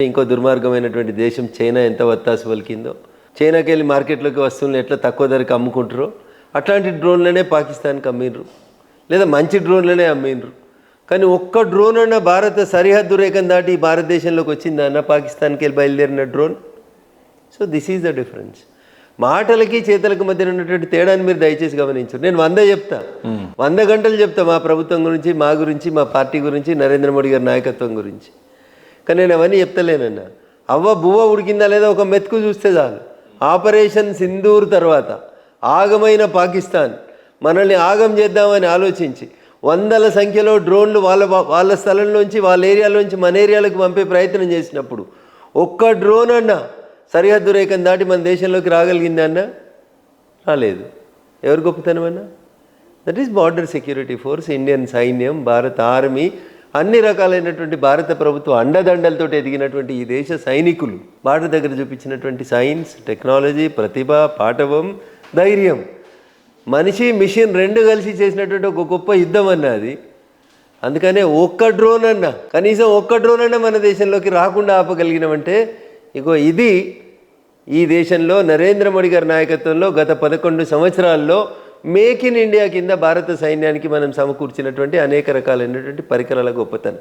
ఇంకో దుర్మార్గమైనటువంటి దేశం చైనా ఎంత వత్తాసు పలికిందో, చైనాకి వెళ్ళి మార్కెట్లోకి వస్తువులను ఎట్లా తక్కువ ధరకు అమ్ముకుంటారో అట్లాంటి డ్రోన్లనే పాకిస్తాన్కి అమ్మిండ్రు, లేదా మంచి డ్రోన్లనే అమ్మిండ్రు. కానీ ఒక్క డ్రోన్ అన్న భారత సరిహద్దు రేఖను దాటి భారతదేశంలోకి వచ్చిందా అన్న పాకిస్తాన్కి వెళ్ళి బయలుదేరిన drone? So this is the difference. మాటలకి చేతలకు మధ్య ఉన్నటువంటి తేడాన్ని మీరు దయచేసి గమనించరు. నేను 100 చెప్తా, 100 గంటలు చెప్తా మా ప్రభుత్వం గురించి, మా గురించి, మా పార్టీ గురించి, నరేంద్ర మోడీ గారి నాయకత్వం గురించి. కానీ నేను అవన్నీ చెప్తలేనన్నా. బువ్వ ఉడికిందా లేదా ఒక మెతుకు చూస్తే చాలు. ఆపరేషన్ సింధూర్ తర్వాత ఆగమైన పాకిస్తాన్ మనల్ని ఆగం చేద్దామని ఆలోచించి వందల సంఖ్యలో డ్రోన్లు వాళ్ళ స్థలంలోంచి, వాళ్ళ ఏరియాలోంచి మన ఏరియాలకు పంపే ప్రయత్నం చేసినప్పుడు ఒక్క డ్రోన్ అన్నా సరిహద్దు రేఖను దాటి మన దేశంలోకి రాగలిగిందా అన్న? రాలేదు. ఎవరు గొప్పతనం అన్నా? That is border security force, Indian సైన్యం, భారత ఆర్మీ, అన్ని రకాలైనటువంటి భారత ప్రభుత్వ అండదండలతో ఎదిగినటువంటి ఈ దేశ సైనికులు బార్డర్ దగ్గర చూపించినటువంటి సైన్స్, టెక్నాలజీ, ప్రతిభ, పాటవం, ధైర్యం, మనిషి మిషన్ రెండు కలిసి చేసినటువంటి ఒక గొప్ప యుద్ధం అన్నది. అందుకనే ఒక్క డ్రోన్ అన్నా, కనీసం ఒక్క డ్రోన్ అన్నా మన దేశంలోకి రాకుండా ఆపగలిగినామంటే ఇగో ఇది ఈ దేశంలో నరేంద్ర మోడీ గారి నాయకత్వంలో గత 11 సంవత్సరాల్లో మేక్ ఇన్ ఇండియా కింద భారత సైన్యానికి మనం సమకూర్చినటువంటి అనేక రకాలైనటువంటి పరికరాల గొప్పతనం.